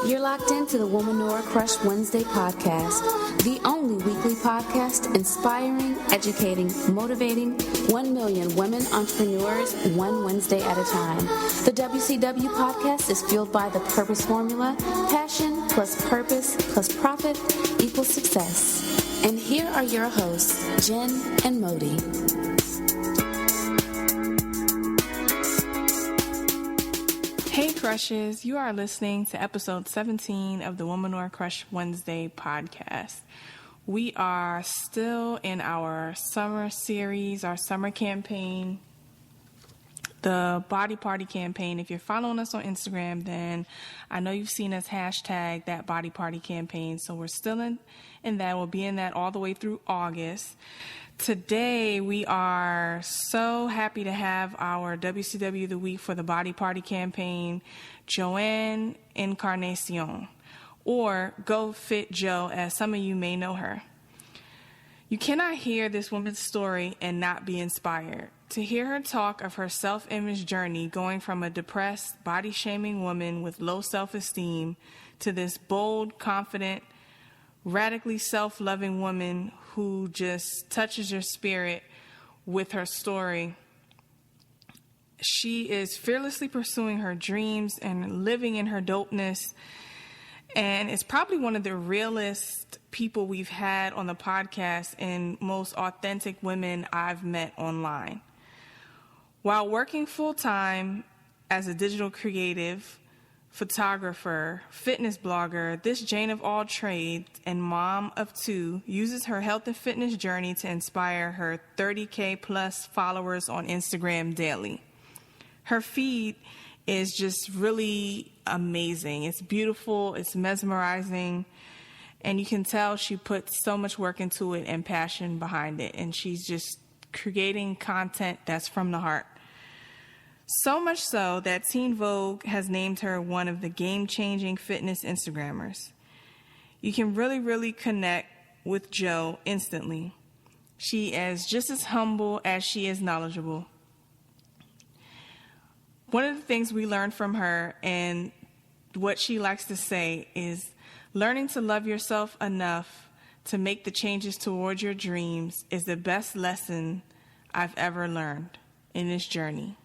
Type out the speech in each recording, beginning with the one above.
You're locked into the Womanora Crush Wednesday podcast, the only weekly podcast inspiring, educating, motivating 1 million women entrepreneurs one Wednesday at a time. The WCW Podcast is fueled by the purpose formula: passion plus purpose plus profit equals success. And here are your hosts, Jen and Modi. Hey Crushes, you are listening to episode 17 of the Womanora Crush Wednesday podcast. We are still in our summer series, our summer campaign, the Body Party campaign. If you're following us on Instagram, then I know you've seen us hashtag that Body Party campaign. So we're still in that. We'll be in that all the way through August. Today, we are so happy to have our WCW of the Week for the Body Party campaign, Joanne Encarnacion, or GoFitJo, as some of you may know her. You cannot hear this woman's story and not be inspired. To hear her talk of her self-image journey, going from a depressed, body-shaming woman with low self-esteem to this bold, confident, radically self-loving woman who just touches your spirit with her story. She is fearlessly pursuing her dreams and living in her dopeness, and is probably one of the realest people we've had on the podcast and most authentic women I've met online. While working full-time as a digital creative, photographer, fitness blogger, this Jane of all trades and mom of two uses her health and fitness journey to inspire her 30K plus followers on Instagram daily. Her feed is just really amazing. It's beautiful, it's mesmerizing, and you can tell she puts so much work into it and passion behind it, and she's just creating content that's from the heart. So much so that Teen Vogue has named her one of the game-changing fitness Instagrammers. You can really connect with Jo instantly. She is just as humble as she is knowledgeable. One of the things we learned from her and what she likes to say is learning to love yourself enough to make the changes towards your dreams is the best lesson I've ever learned in this journey.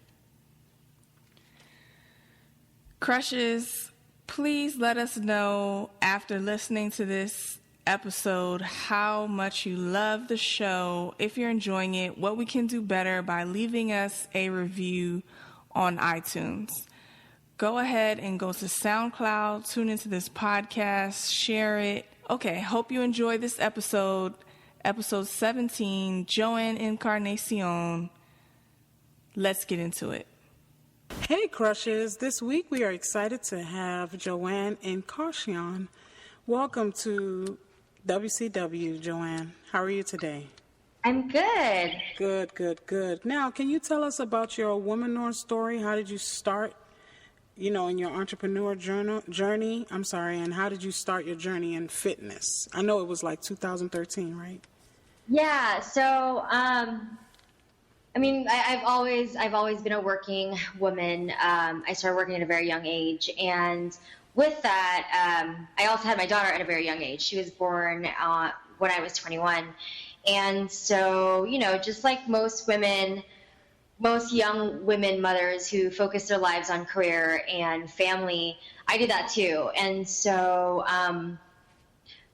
Crushes, please let us know after listening to this episode how much you love the show, if you're enjoying it, what we can do better by leaving us a review on iTunes. Go ahead and go to SoundCloud, tune into this podcast, share it. Okay, hope you enjoy this episode 17, Joanne Encarnacion. Let's get into it. Hey Crushes, this week we are excited to have Joanne Encarnacion. Welcome to WCW, Joanne. How are you today? I'm good. Good. Now, can you tell us about your Womanora story? How did you start, in your entrepreneur journey? And how did you start your journey in fitness? I know it was like 2013, right? Yeah, so I've always been a working woman. I started working at a very young age, and with that, I also had my daughter at a very young age. She was born when I was 21, and so just like most young women mothers who focus their lives on career and family, I did that too. And so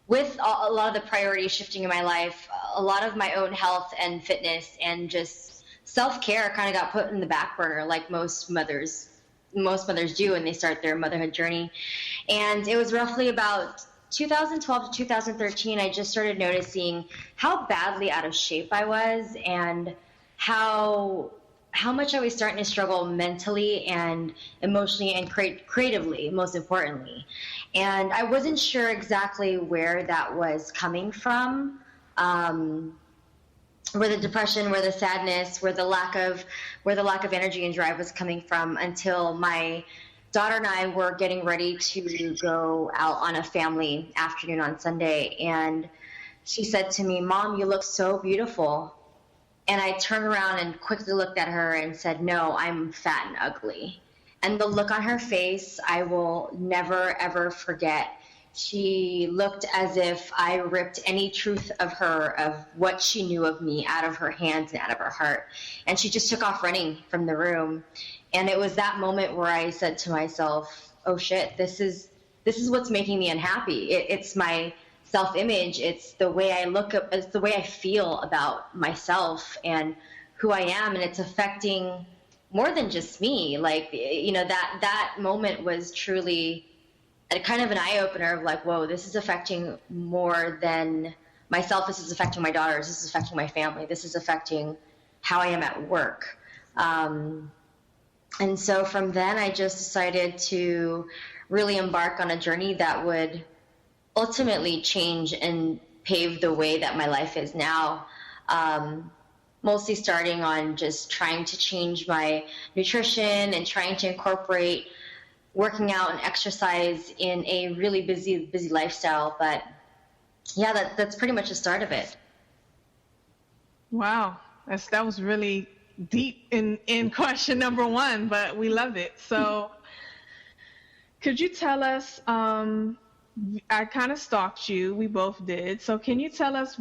with a lot of the priorities shifting in my life, a lot of my own health and fitness and just self-care kind of got put in the back burner, like most mothers do when they start their motherhood journey. And it was roughly about 2012 to 2013, I just started noticing how badly out of shape I was and how much I was starting to struggle mentally and emotionally and creatively, most importantly. And I wasn't sure exactly where that was coming from. Where the depression, where the sadness, where the lack of energy and drive was coming from, until my daughter and I were getting ready to go out on a family afternoon on Sunday, and she said to me, "Mom, you look so beautiful." And I turned around and quickly looked at her and said, "No, I'm fat and ugly." And the look on her face, I will never, ever forget. She looked as if I ripped any truth of her, of what she knew of me, out of her hands and out of her heart. And she just took off running from the room. And it was that moment where I said to myself, oh shit, this is what's making me unhappy. It's my self-image. It's the way I look up, it's the way I feel about myself and who I am. And it's affecting more than just me. Like, you know, that moment was truly a kind of an eye-opener of like, whoa, this is affecting more than myself. This is affecting my daughters. This is affecting my family. This is affecting how I am at work. And so from then I just decided to really embark on a journey that would ultimately change and pave the way that my life is now. Mostly starting on just trying to change my nutrition and trying to incorporate working out and exercise in a really busy lifestyle. But yeah, that's pretty much the start of it. Wow. That was really deep in question number one, but we love it. So could you tell us, I kind of stalked you, we both did. So can you tell us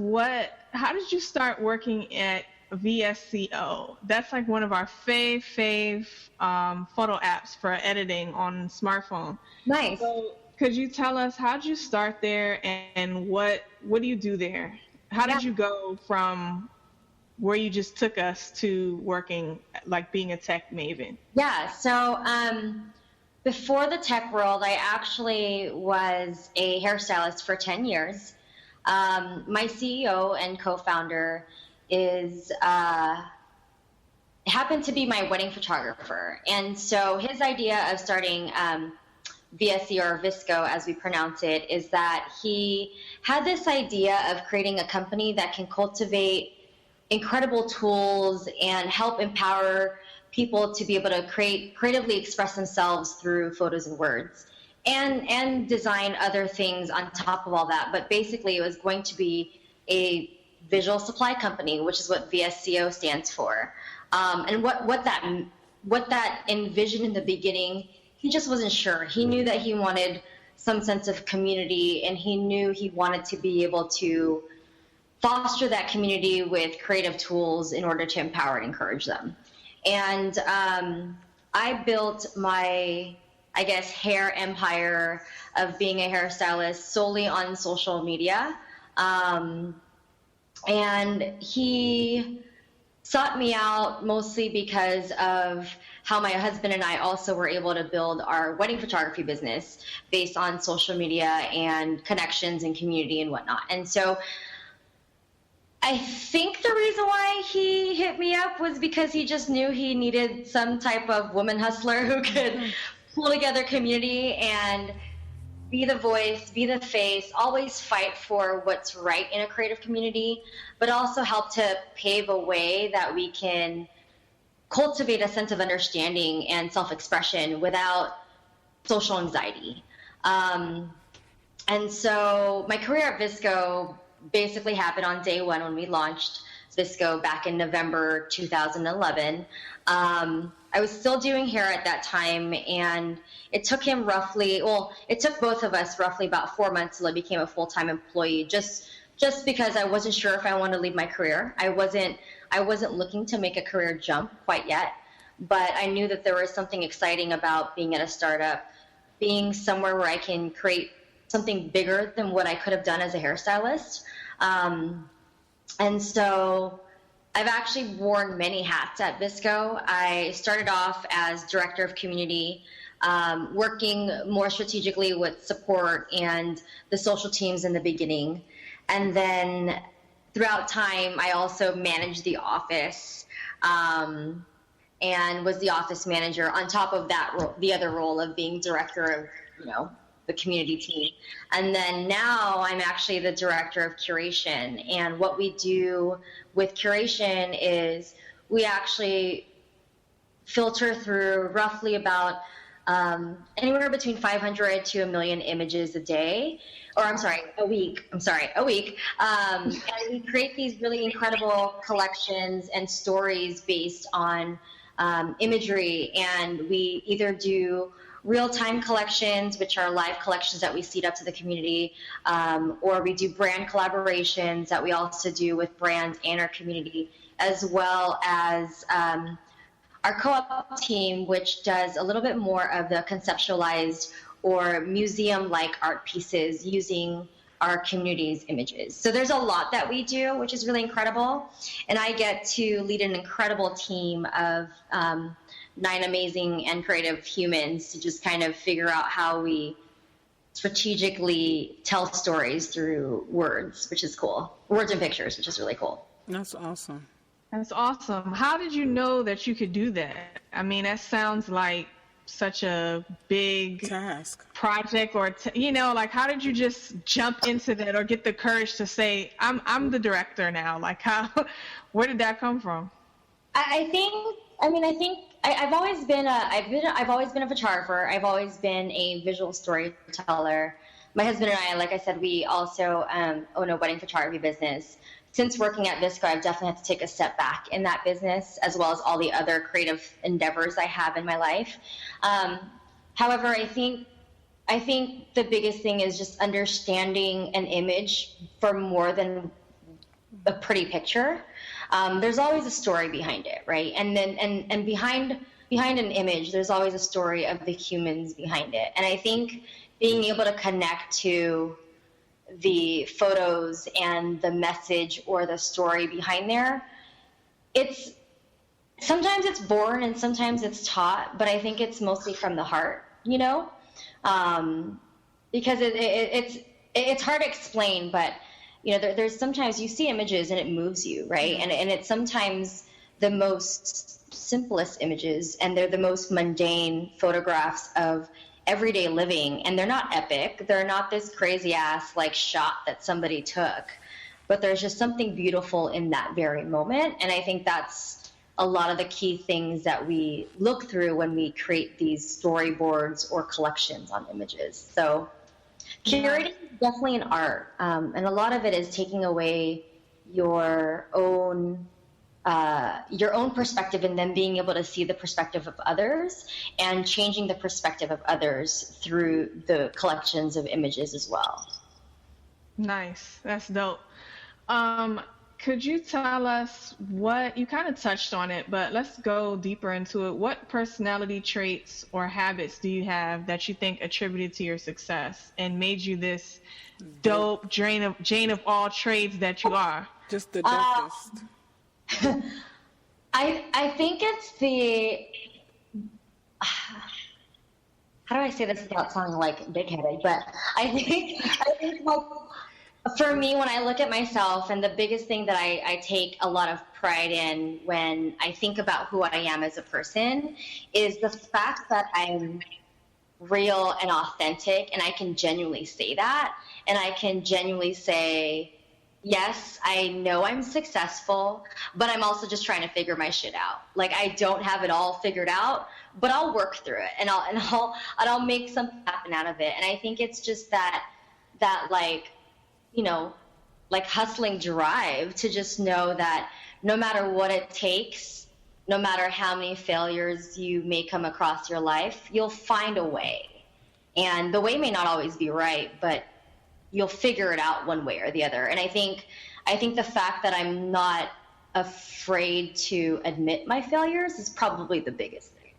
how did you start working at VSCO? That's like one of our fave photo apps for editing on smartphone. Nice. So could you tell us, how did you start there and what do you do there? How did you go from where you just took us to working, like being a tech maven? Yeah, so before the tech world, I actually was a hairstylist for 10 years. My CEO and co-founder happened to be my wedding photographer. And so his idea of starting VSCO, or VSCO as we pronounce it, is that he had this idea of creating a company that can cultivate incredible tools and help empower people to be able to creatively express themselves through photos and words, and design other things on top of all that. But basically it was going to be a visual supply company, which is what VSCO stands for. And what that envisioned in the beginning, he just wasn't sure. He knew that he wanted some sense of community, and he knew he wanted to be able to foster that community with creative tools in order to empower and encourage them. And I built my, I guess, hair empire of being a hairstylist solely on social media. And he sought me out mostly because of how my husband and I also were able to build our wedding photography business based on social media and connections and community and whatnot. And so I think the reason why he hit me up was because he just knew he needed some type of woman hustler who could pull together community and be the voice, be the face, always fight for what's right in a creative community, but also help to pave a way that we can cultivate a sense of understanding and self-expression without social anxiety. And so my career at VSCO basically happened on day one when we launched VSCO back in November 2011. I was still doing hair at that time, and it took it took both of us roughly about 4 months till I became a full-time employee, just because I wasn't sure if I wanted to leave my career. I wasn't looking to make a career jump quite yet, but I knew that there was something exciting about being at a startup, being somewhere where I can create something bigger than what I could have done as a hairstylist. And so I've actually worn many hats at VSCO. I started off as director of community, working more strategically with support and the social teams in the beginning. And then throughout time, I also managed the office and was the office manager on top of that the other role of being director of, the community team. And then now I'm actually the director of curation. And what we do with curation is we actually filter through roughly about anywhere between 500 to 1 million images a week. And we create these really incredible collections and stories based on imagery, and we either do real-time collections, which are live collections that we seed up to the community, or we do brand collaborations that we also do with brands and our community, as well as our co-op team, which does a little bit more of the conceptualized or museum-like art pieces using our community's images. So there's a lot that we do, which is really incredible. And I get to lead an incredible team of 9 amazing and creative humans to just kind of figure out how we strategically tell stories through words, which is cool. Words and pictures, which is really cool. That's awesome. That's awesome. How did you know that you could do that? I mean, that sounds like such a big task project, or like, how did you just jump into that or get the courage to say, I'm the director now? Like, where did that come from? I think I've always been a photographer. I've always been a visual storyteller. My husband and I, like I said, we also own a wedding photography business. Since working at VSCO, I've definitely had to take a step back in that business, as well as all the other creative endeavors I have in my life. However, I think the biggest thing is just understanding an image for more than a pretty picture. There's always a story behind it, right? And then and behind an image, there's always a story of the humans behind it. And I think being able to connect to the photos and the message or the story behind there, sometimes it's born and sometimes it's taught, but I think it's mostly from the heart, because it's hard to explain, but there's sometimes you see images and it moves you, right? And it's sometimes the most simplest images, and they're the most mundane photographs of everyday living, and they're not epic. They're not this crazy ass shot that somebody took, but there's just something beautiful in that very moment. And I think that's a lot of the key things that we look through when we create these storyboards or collections on images. So curating is definitely an art, and a lot of it is taking away your own perspective and then being able to see the perspective of others and changing the perspective of others through the collections of images as well. Nice. That's dope. Could you tell us you kind of touched on it, but let's go deeper into it. What personality traits or habits do you have that you think attributed to your success and made you this dope Jane of all trades that you are? Just the dopest. I think it's how do I say this without sounding like big-headed, but I think for me, when I look at myself, and the biggest thing that I take a lot of pride in when I think about who I am as a person is the fact that I'm real and authentic, and I can genuinely say that, and I can genuinely say, yes, I know I'm successful, but I'm also just trying to figure my shit out. Like, I don't have it all figured out, but I'll work through it, and I'll make something happen out of it. And I think it's just that hustling drive to just know that no matter what it takes, no matter how many failures you may come across your life, you'll find a way. And the way may not always be right, but you'll figure it out one way or the other. And I think the fact that I'm not afraid to admit my failures is probably the biggest thing.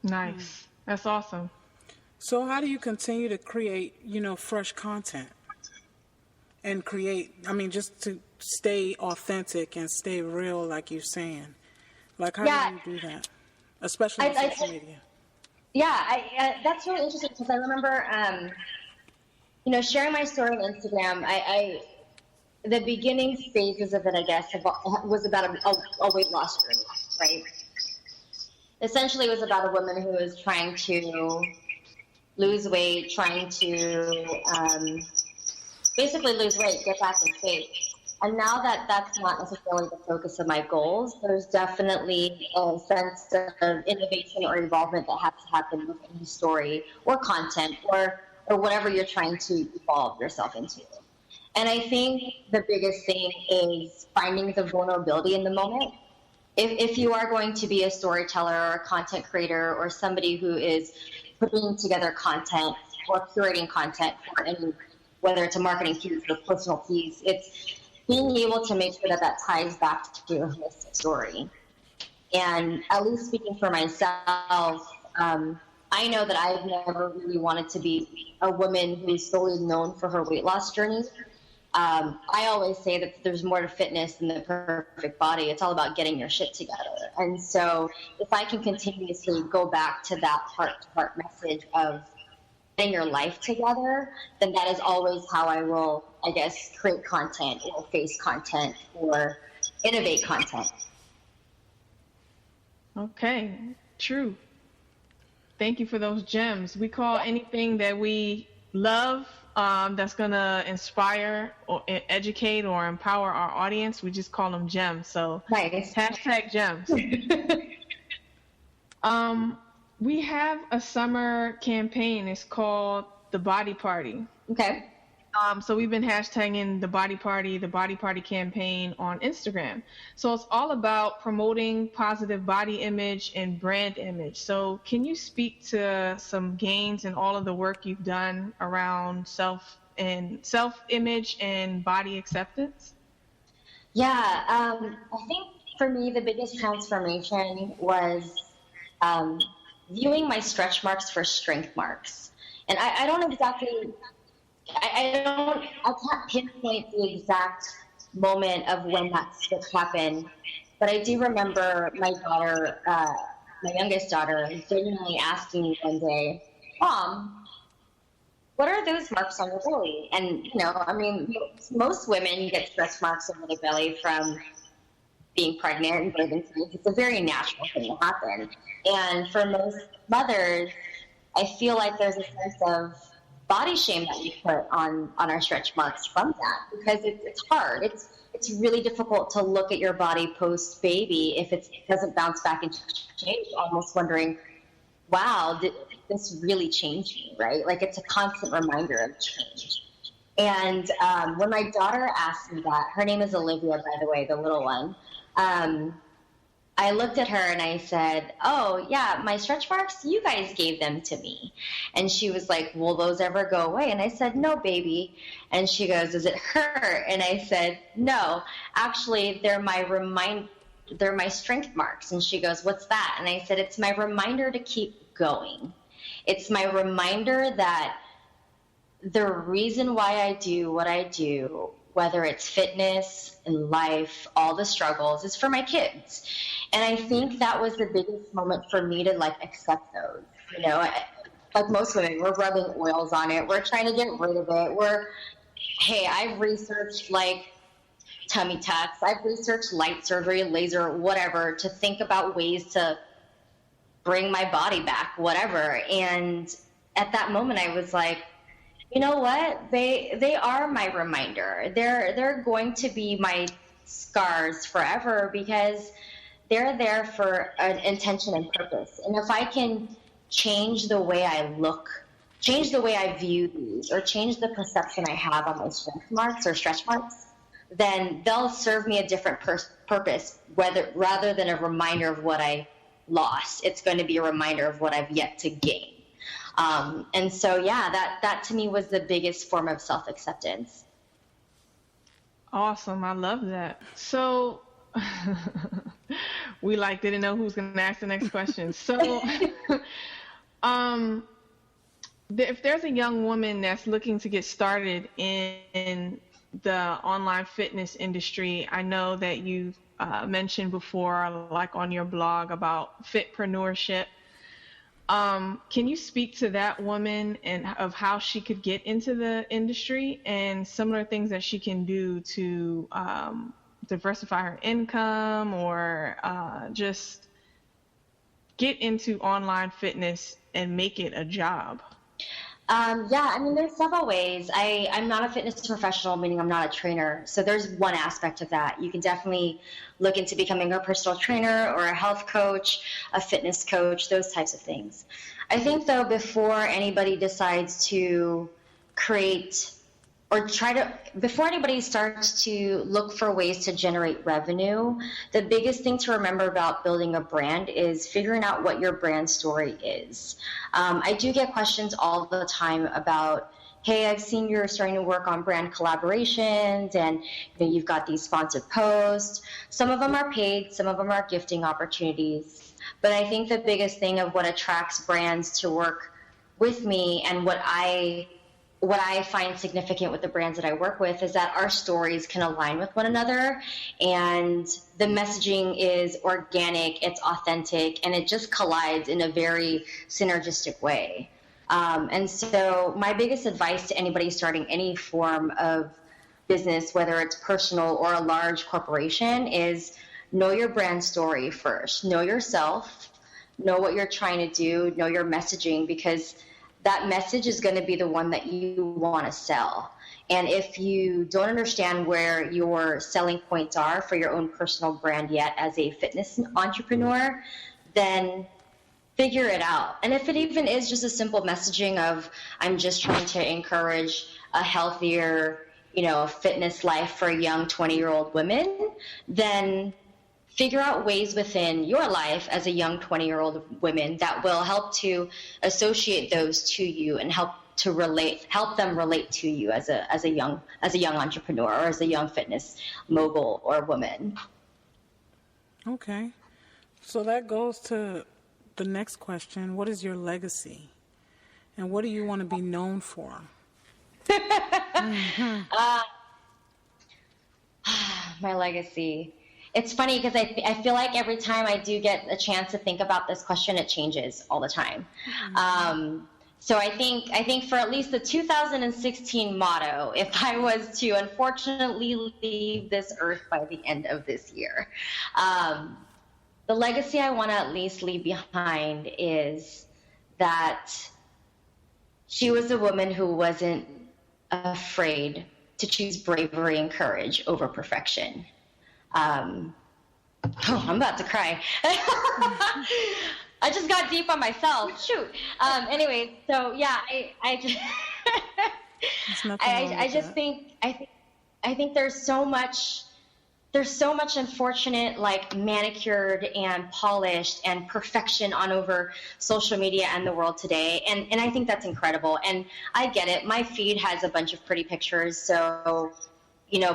Nice. That's awesome. So how do you continue to create, fresh content and just to stay authentic and stay real, like you're saying? Like, how do you do that? Especially on social media. Yeah, that's really interesting because I remember, sharing my story on Instagram, the beginning stages of it, I guess, was about a weight loss journey, right? Essentially, it was about a woman who was trying to lose weight, trying to basically lose weight, get back in shape. And now that that's not necessarily the focus of my goals, there's definitely a sense of innovation or involvement that has to happen with any story or content or whatever you're trying to evolve yourself into. And I think the biggest thing is finding the vulnerability in the moment if you are going to be a storyteller or a content creator or somebody who is putting together content or curating content for any, whether it's a marketing piece or personal piece, it's being able to make sure that that ties back to a holistic story. And at least speaking for myself, I know that I've never really wanted to be a woman who's solely known for her weight loss journey. I always say that there's more to fitness than the perfect body. It's all about getting your shit together. And so if I can continuously go back to that heart-to-heart message of getting your life together, then that is always how I will, I guess, create content or face content or innovate content. Okay, true. Thank you for those gems. We call anything that we love that's going to inspire or educate or empower our audience, we just call them gems. So nice. Hashtag gems. We have a summer campaign. It's called The Body Party. Okay. So we've been hashtagging the Body Party campaign on Instagram. So it's all about promoting positive body image and brand image. So can you speak to some gains in all of the work you've done around self-image and body acceptance? Yeah, I think for me the biggest transformation was viewing my stretch marks for strength marks. And I don't exactly... I can't pinpoint the exact moment of when that switch happened, but I do remember my daughter, my youngest daughter, genuinely asking me one day, "Mom, what are those marks on your belly?" And, I mean, most women get stretch marks over their belly from being pregnant and birthing things. It's a very natural thing to happen. And for most mothers, I feel like there's a sense of body shame that we put on our stretch marks from that, because it's hard. It's really difficult to look at your body post baby if it doesn't bounce back into change, almost wondering, wow, did this really change me, right? Like, it's a constant reminder of change. And when my daughter asked me that, her name is Olivia, by the way, the little one, I looked at her and I said, "Oh, yeah, my stretch marks, you guys gave them to me." And she was like, "Will those ever go away?" And I said, "No, baby." And she goes, "Does it hurt?" And I said, "No, actually, they're my strength marks." And she goes, "What's that?" And I said, "It's my reminder to keep going. It's my reminder that the reason why I do what I do, whether it's fitness and life, all the struggles, is for my kids." And I think that was the biggest moment for me to accept those. Like most women, we're rubbing oils on it. We're trying to get rid of it. I've researched tummy tucks. I've researched light surgery, laser, whatever, to think about ways to bring my body back, whatever. And at that moment, I was like, you know what? They are my reminder. They're going to be my scars forever, because they're there for an intention and purpose. And if I can change the way I look, change the way I view these, or change the perception I have on my strength marks or stretch marks, then they'll serve me a different purpose, rather than a reminder of what I lost. It's going to be a reminder of what I've yet to gain. And so, yeah, that to me was the biggest form of self-acceptance. Awesome. I love that. So we didn't know who was going to ask the next question. So if there's a young woman that's looking to get started in the online fitness industry, I know that you mentioned before, on your blog, about fitpreneurship. Can you speak to that woman and of how she could get into the industry and similar things that she can do to diversify her income or just get into online fitness and make it a job? There's several ways. I'm not a fitness professional, meaning I'm not a trainer. So there's one aspect of that. You can definitely look into becoming a personal trainer or a health coach, a fitness coach, those types of things. I think, though, before anybody decides to create before anybody starts to look for ways to generate revenue, the biggest thing to remember about building a brand is figuring out what your brand story is. I do get questions all the time about, hey, I've seen you're starting to work on brand collaborations and you've got these sponsored posts. Some of them are paid, some of them are gifting opportunities. But I think the biggest thing of what attracts brands to work with me and what I find significant with the brands that I work with is that our stories can align with one another, and the messaging is organic, it's authentic, and it just collides in a very synergistic way. And so my biggest advice to anybody starting any form of business, whether it's personal or a large corporation, is know your brand story first. Know yourself, know what you're trying to do, know your messaging, because that message is going to be the one that you want to sell. And if you don't understand where your selling points are for your own personal brand yet as a fitness entrepreneur, then figure it out. And if it even is just a simple messaging of, I'm just trying to encourage a healthier, fitness life for young 20-year-old women, then figure out ways within your life as a young 20-year-old woman that will help to associate those to you and help them relate to you as a young entrepreneur or as a young fitness mogul or woman. Okay. So that goes to the next question. What is your legacy? And what do you want to be known for? My legacy. It's funny because I feel like every time I do get a chance to think about this question, it changes all the time. So I think for at least the 2016 motto, if I was to unfortunately leave this earth by the end of this year, the legacy I want to at least leave behind is that she was a woman who wasn't afraid to choose bravery and courage over perfection. I'm about to cry. I just got deep on myself. Shoot. Anyway, so yeah, I think there's so much unfortunate, like, manicured and polished and perfection on over social media and the world today. And I think that's incredible. And I get it. My feed has a bunch of pretty pictures. So,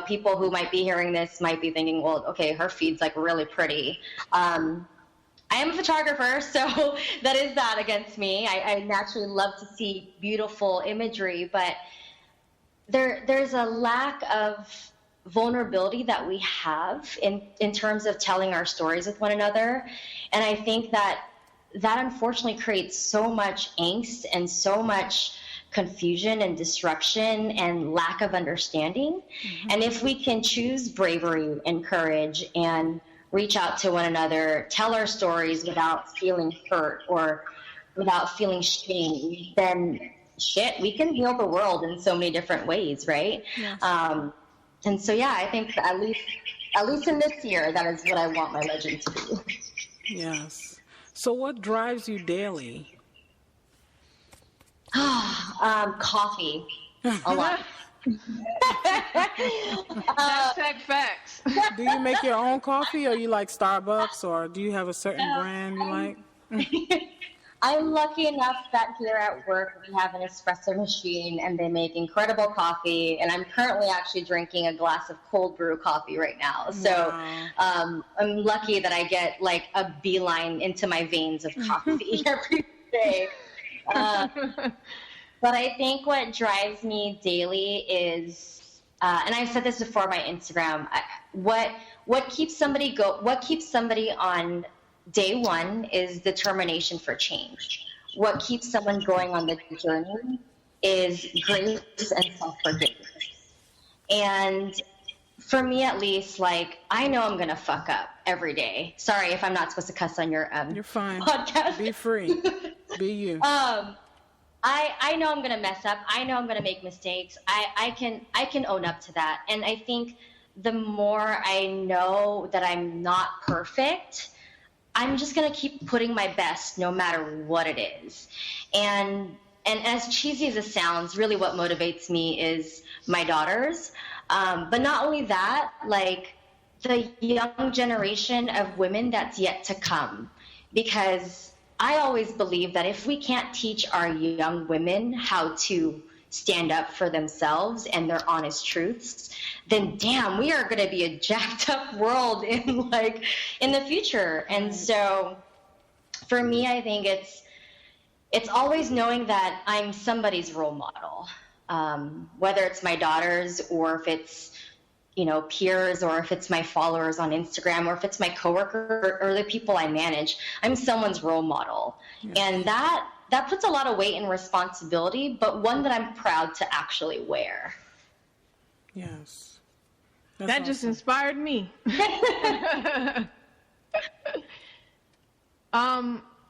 people who might be hearing this might be thinking, well, okay, her feed's like really pretty. I am a photographer, so that is that against me. I naturally love to see beautiful imagery, but there's a lack of vulnerability that we have in terms of telling our stories with one another. And I think that unfortunately creates so much angst and so much confusion and disruption and lack of understanding. Mm-hmm. And if we can choose bravery and courage and reach out to one another, tell our stories without feeling hurt or without feeling shame, then we can heal the world in so many different ways, right? Yes. And so, yeah, I think at least in this year, that is what I want my legend to be. Yes. So what drives you daily? Coffee. A lot. Hashtag facts. Do you make your own coffee, or you like Starbucks, or do you have a certain brand you like? I'm lucky enough that here at work we have an espresso machine and they make incredible coffee, and I'm currently actually drinking a glass of cold brew coffee right now. So I'm lucky that I get like a beeline into my veins of coffee every day. But I think what drives me daily is, and I've said this before on my Instagram, what keeps somebody on day one is determination for change. What keeps someone going on the journey is grace and self-forgiveness. And for me, at least, like, I know I'm going to fuck up every day. Sorry if I'm not supposed to cuss on your You're fine. podcast. Be free. Be you. I know I'm going to mess up. I know I'm going to make mistakes. I can own up to that. And I think the more I know that I'm not perfect, I'm just going to keep putting my best no matter what it is. And and as cheesy as it sounds, really what motivates me is my daughters. But not only that, like the young generation of women that's yet to come. Because I always believe that if we can't teach our young women how to stand up for themselves and their honest truths, then damn, we are going to be a jacked up world in the future. And so for me, I think it's always knowing that I'm somebody's role model, whether it's my daughters or if it's, peers, or if it's my followers on Instagram, or if it's my coworker or the people I manage. I'm someone's role model. Yes. And that puts a lot of weight and responsibility, but one that I'm proud to actually wear. Yes. That just inspired me.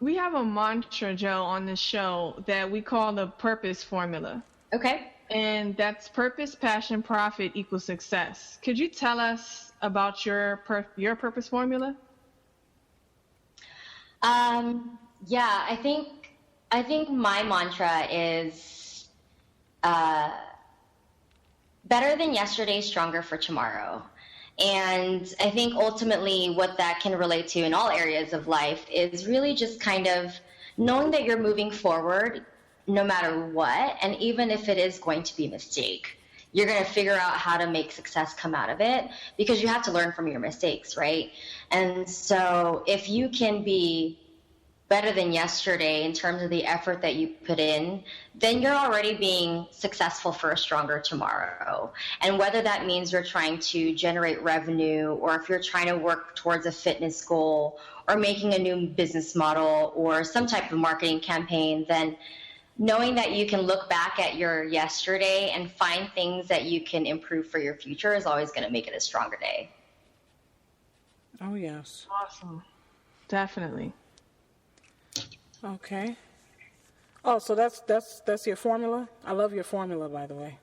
We have a mantra, Joe, on this show that we call the purpose formula. Okay. And that's purpose, passion, profit equals success. Could you tell us about your purpose formula? Yeah, I think my mantra is better than yesterday, stronger for tomorrow. And I think ultimately what that can relate to in all areas of life is really just kind of knowing that you're moving forward no matter what. And even if it is going to be a mistake, you're going to figure out how to make success come out of it, because you have to learn from your mistakes, right? And so if you can be better than yesterday in terms of the effort that you put in, then you're already being successful for a stronger tomorrow. And whether that means you're trying to generate revenue, or if you're trying to work towards a fitness goal, or making a new business model, or some type of marketing campaign, then knowing that you can look back at your yesterday and find things that you can improve for your future is always going to make it a stronger day. Oh, yes. Awesome. Definitely. Okay. Oh, so that's your formula? I love your formula, by the way.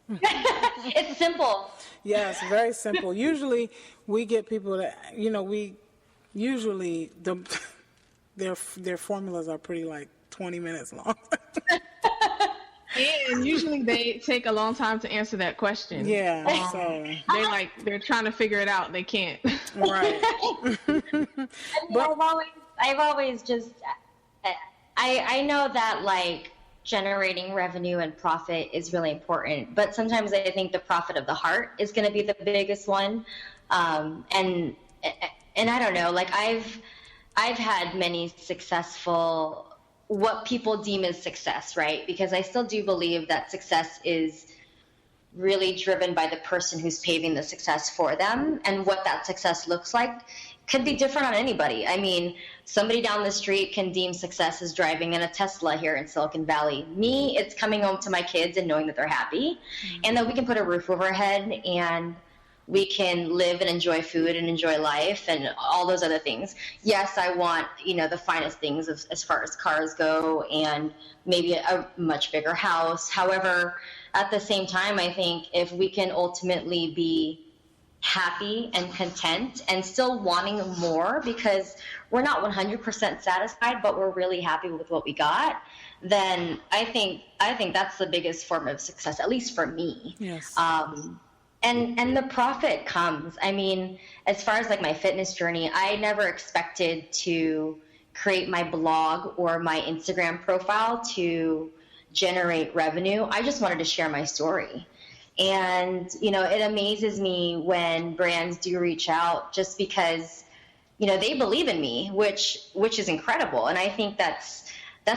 It's simple. Yes, very simple. Usually we get people that, their formulas are pretty 20 minutes long. And usually they take a long time to answer that question. Yeah, so they're trying to figure it out. They can't. Right. But I've always just I know that generating revenue and profit is really important, but sometimes I think the profit of the heart is going to be the biggest one. And I don't know, I've had many successful, what people deem as success, right? Because I still do believe that success is really driven by the person who's paving the success for them, and what that success looks like could be different on anybody. I mean, somebody down the street can deem success as driving in a Tesla here in Silicon Valley. Me, it's coming home to my kids and knowing that they're happy, and that we can put a roof over our head, and we can live and enjoy food and enjoy life and all those other things. Yes, I want, the finest things as far as cars go, and maybe a much bigger house. However, at the same time, I think if we can ultimately be happy and content and still wanting more, because we're not 100% satisfied, but we're really happy with what we got, then I think that's the biggest form of success, at least for me. Yes. And the profit comes. I mean, as far as my fitness journey, I never expected to create my blog or my Instagram profile to generate revenue. I just wanted to share my story. And, it amazes me when brands do reach out, just because, they believe in me, which is incredible. And I think that's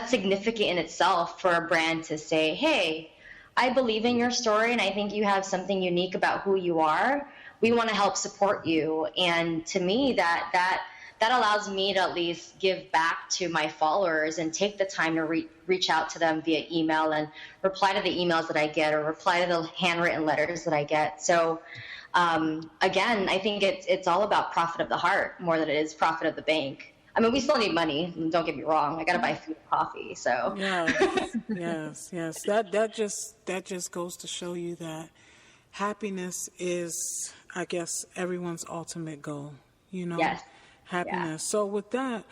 significant in itself for a brand to say, hey, I believe in your story, and I think you have something unique about who you are. We want to help support you. And to me, that allows me to at least give back to my followers and take the time to reach out to them via email and reply to the emails that I get, or reply to the handwritten letters that I get. So again, I think it's all about profit of the heart more than it is profit of the bank. I mean, we still need money. Don't get me wrong. I got to buy food and coffee. So yes. That just goes to show you that happiness is, I guess, everyone's ultimate goal. Yes. Happiness. Yeah. So with that,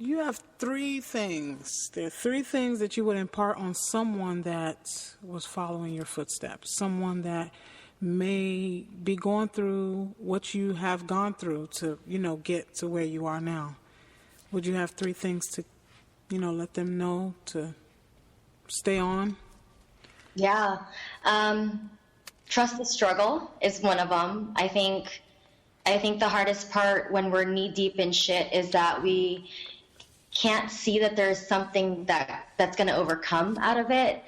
You have three things. There are three things that you would impart on someone that was following your footsteps, someone that may be going through what you have gone through to, get to where you are now. Would you have three things to, let them know to stay on? Yeah. Trust the struggle is one of them. I think the hardest part when we're knee deep in shit is that we can't see that there's something that's going to overcome out of it.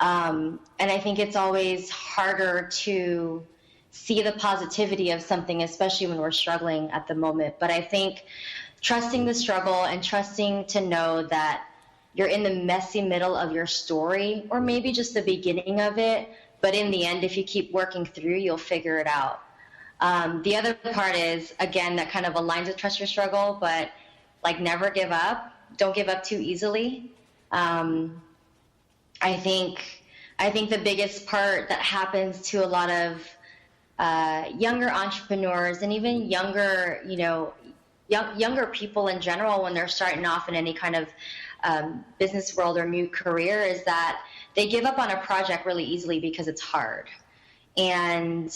And I think it's always harder to see the positivity of something, especially when we're struggling at the moment. But I think trusting the struggle and trusting to know that you're in the messy middle of your story, or maybe just the beginning of it, but in the end, if you keep working through, you'll figure it out. The other part is, again, that kind of aligns with trust your struggle, but never give up. Don't give up too easily. I think the biggest part that happens to a lot of younger entrepreneurs and even younger, younger people in general when they're starting off in any kind of business world or new career is that they give up on a project really easily because it's hard. And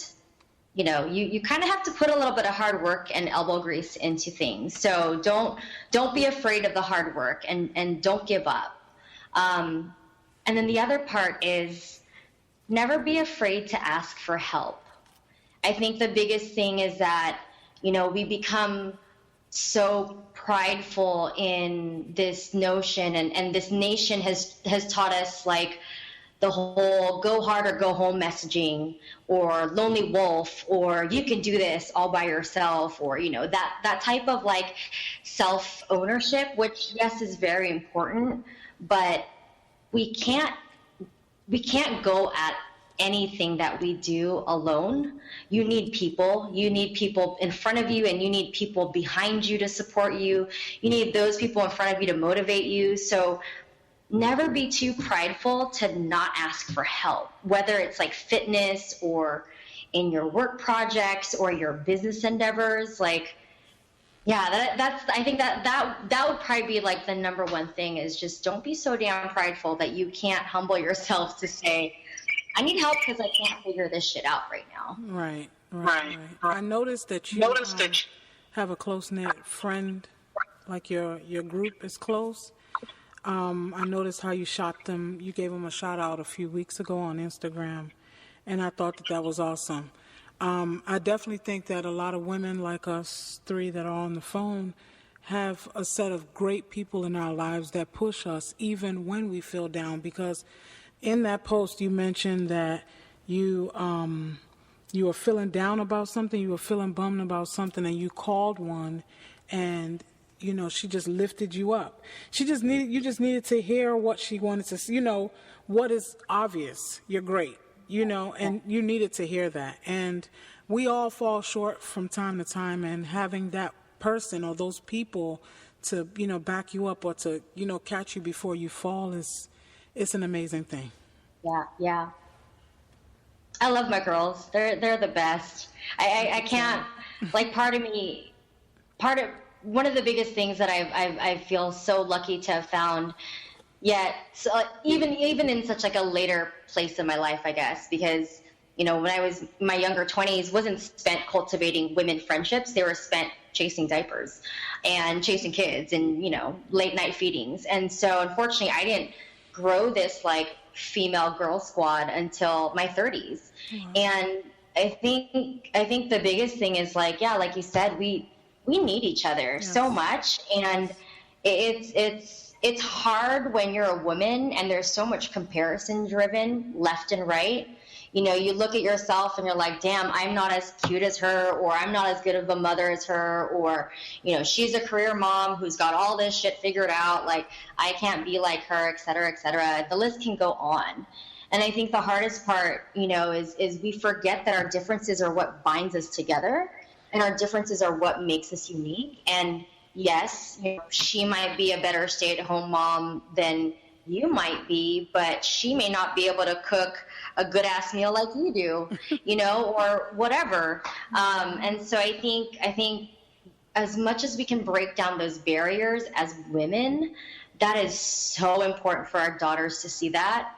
you kind of have to put a little bit of hard work and elbow grease into things. So don't be afraid of the hard work and don't give up. And then the other part is never be afraid to ask for help. I think the biggest thing is that, we become so prideful in this notion and this nation has taught us the whole go hard or go home messaging, or lonely wolf, or you can do this all by yourself, or, that type of self-ownership, which yes is very important, but we can't go at anything that we do alone. You need people. You need people in front of you, and you need people behind you to support you. You need those people in front of you to motivate you. So never be too prideful to not ask for help, whether it's fitness or in your work projects or your business endeavors. I think that would probably be the number one thing is just don't be so damn prideful that you can't humble yourself to say, I need help because I can't figure this shit out right now. Right. I noticed that you have a close-knit friend, your group is close. I noticed how you you gave them a shout out a few weeks ago on Instagram, and I thought that was awesome. I definitely think that a lot of women like us three that are on the phone have a set of great people in our lives that push us even when we feel down, because in that post you mentioned that you were feeling down about something, you were feeling bummed about something, and you called one, and she just lifted you up. You just needed to hear what she wanted to, what is obvious. You're great, and you needed to hear that. And we all fall short from time to time, and having that person or those people to, back you up or to, catch you before you fall it's an amazing thing. Yeah. I love my girls. They're the best. I can't, one of the biggest things that I feel so lucky to have found, yet so even in such a later place in my life, I guess, because when I was my younger 20s wasn't spent cultivating women friendships. They were spent chasing diapers and chasing kids and late night feedings. And so unfortunately I didn't grow this female girl squad until my 30s. Mm-hmm. And I think the biggest thing is like you said, we need each other so much, and it's hard when you're a woman and there's so much comparison driven left and right. You look at yourself and you're like, damn, I'm not as cute as her, or I'm not as good of a mother as her, or she's a career mom who's got all this shit figured out, I can't be like her, et cetera, et cetera. The list can go on. And I think the hardest part, is we forget that our differences are what binds us together, and our differences are what makes us unique. And yes, she might be a better stay-at-home mom than you might be, but she may not be able to cook a good-ass meal like you do, or whatever. And so I think as much as we can break down those barriers as women, that is so important for our daughters to see that,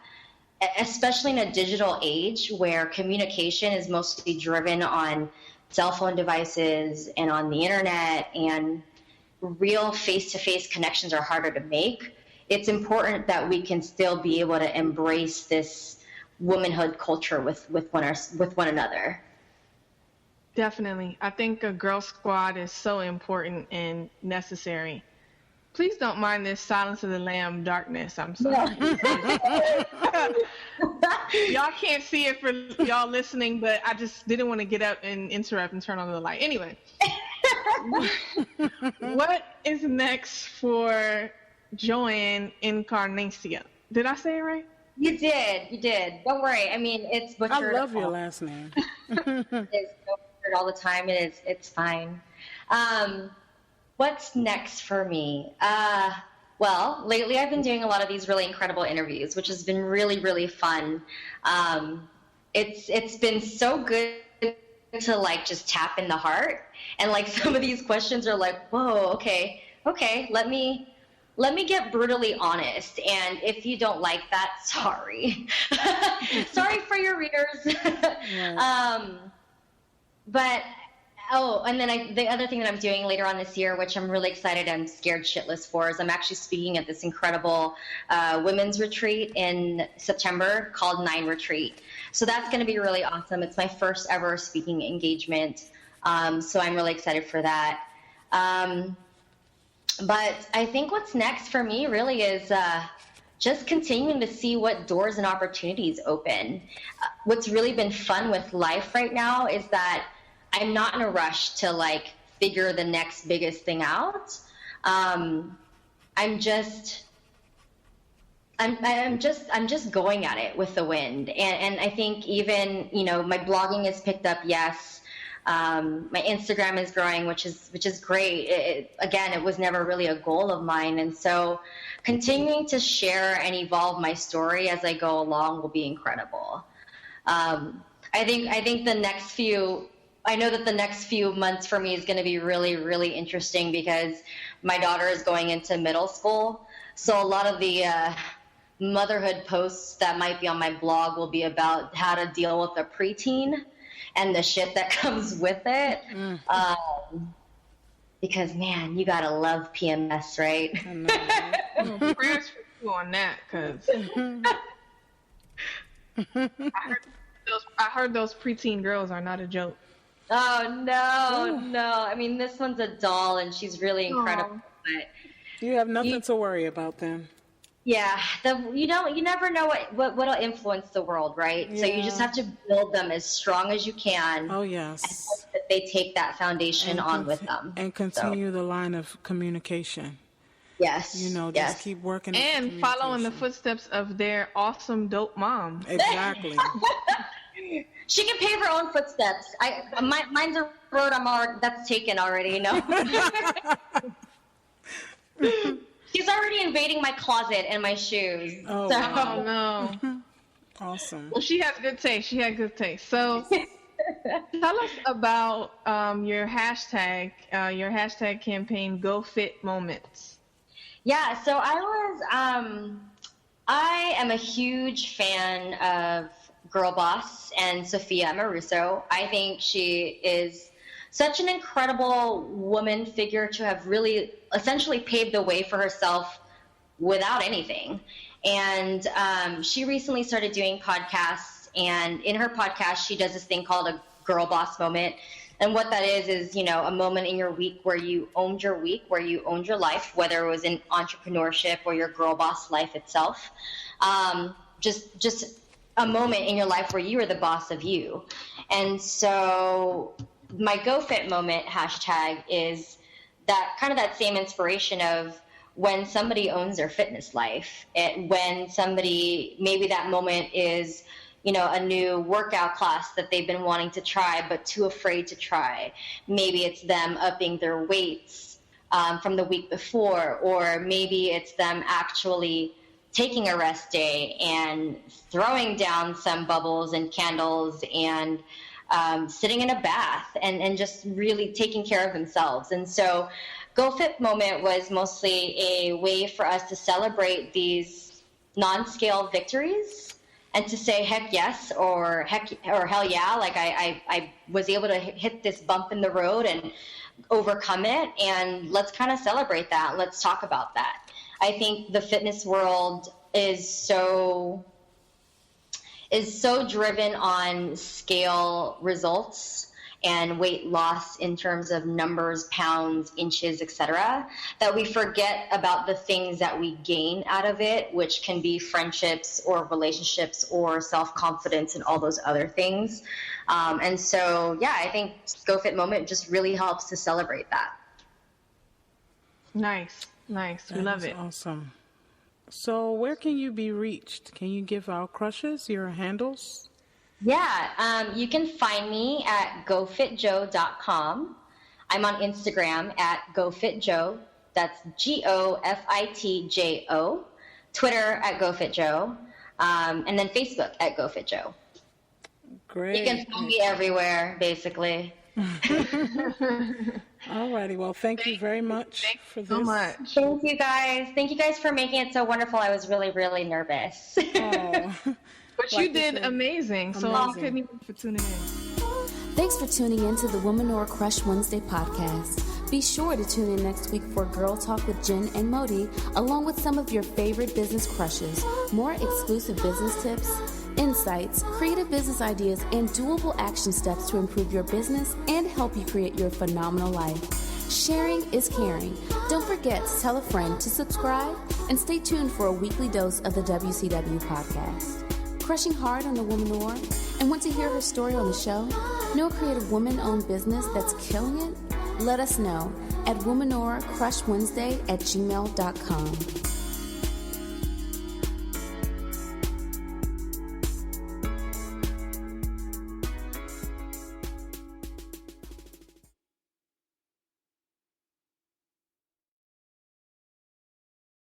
especially in a digital age where communication is mostly driven on cell phone devices and on the internet, and real face-to-face connections are harder to make. It's important that we can still be able to embrace this womanhood culture with one another. Definitely. I think a girl squad is so important and necessary. Please don't mind this Silence of the Lamb darkness. I'm sorry. Y'all can't see it for y'all listening, but I just didn't want to get up and interrupt and turn on the light. Anyway, what is next for Joanne Encarnacion? Did I say it right? You did. Don't worry. I mean, it's butchered. I love your last name. It's butchered all the time. It's fine. What's next for me? Well, lately I've been doing a lot of these really incredible interviews, which has been really, really fun. It's been so good to like just tap in the heart, and like some of these questions are like, whoa, okay, let me get brutally honest, and if you don't like that, sorry. Sorry for your readers. Yeah. And then the other thing that I'm doing later on this year, which I'm really excited and scared shitless for, is I'm actually speaking at this incredible women's retreat in September called 9 Retreat. So that's going to be really awesome. It's my first ever speaking engagement. So I'm really excited for that. But I think what's next for me really is just continuing to see what doors and opportunities open. What's really been fun with life right now is that I'm not in a rush to like figure the next biggest thing out. I'm just going at it with the wind. And I think even, my blogging is picked up. Yes. My Instagram is growing, which is great. It was never really a goal of mine. And so continuing to share and evolve my story as I go along will be incredible. I think I know that the next few months for me is going to be really, really interesting because my daughter is going into middle school. So a lot of the motherhood posts that might be on my blog will be about how to deal with a preteen and the shit that comes with it. Because, man, you got to love PMS, right? I know, right? Prayers for you on that, because I heard those preteen girls are not a joke. Oh, no. I mean, this one's a doll, and she's really incredible. But you have nothing to worry about then. Yeah. You never know what'll influence the world, right? Yeah. So you just have to build them as strong as you can. Oh, yes. And hope that they take that foundation on with them. And continue the line of communication. Yes. Just keep working. And follow in the footsteps of their awesome, dope mom. Exactly. She can pave her own footsteps. Mine's a road that's taken already, She's already invading my closet and my shoes. Oh, so. wow. No. Awesome. Well, she has good taste. So tell us about your hashtag campaign, GoFit Moments. Yeah, so I am a huge fan of Girl Boss and Sophia Amoruso. I think she is such an incredible woman figure to have really essentially paved the way for herself without anything. And she recently started doing podcasts, and in her podcast, she does this thing called a Girl Boss Moment. And what that is, a moment in your week where you owned your week, where you owned your life, whether it was in entrepreneurship or your girl boss life itself. Just a moment in your life where you are the boss of you. And so my GoFit Moment hashtag is that same inspiration of when somebody owns their fitness life, when somebody, maybe that moment is, a new workout class that they've been wanting to try but too afraid to try. Maybe it's them upping their weights from the week before, or maybe it's them actually taking a rest day and throwing down some bubbles and candles and sitting in a bath, and just really taking care of themselves. And so GoFit Moment was mostly a way for us to celebrate these non-scale victories and to say heck yes or hell yeah. Like I was able to hit this bump in the road and overcome it, and let's kind of celebrate that. Let's talk about that. I think the fitness world is so driven on scale results and weight loss in terms of numbers, pounds, inches, etc., that we forget about the things that we gain out of it, which can be friendships or relationships or self-confidence and all those other things. And so, yeah, I think GoFit Moment just really helps to celebrate that. Nice. We love it. Awesome. So where can you be reached? Can you give our crushes your handles? Yeah, you can find me at GoFitJo.com. I'm on Instagram at GoFitJo. That's GoFitJo. Twitter at GoFitJo. And then Facebook at GoFitJo. Great. You can find me everywhere, basically. Alrighty, well, thank you very much for this. So much. Thank you guys. Thank you guys for making it so wonderful. I was really, really nervous. Oh. But you did amazing. So I couldn't even for tuning in. Thanks for tuning in to the Womanore Crush Wednesday podcast. Be sure to tune in next week for Girl Talk with Jen and Modi, along with some of your favorite business crushes, more exclusive business tips, insights, creative business ideas, and doable action steps to improve your business and help you create your phenomenal life. Sharing is caring. Don't forget to tell a friend to subscribe and stay tuned for a weekly dose of the WCW Podcast. Crushing hard on the Womanore and want to hear her story on the show? Know a creative woman-owned business that's killing it? Let us know at womanorcrushwednesday@gmail.com.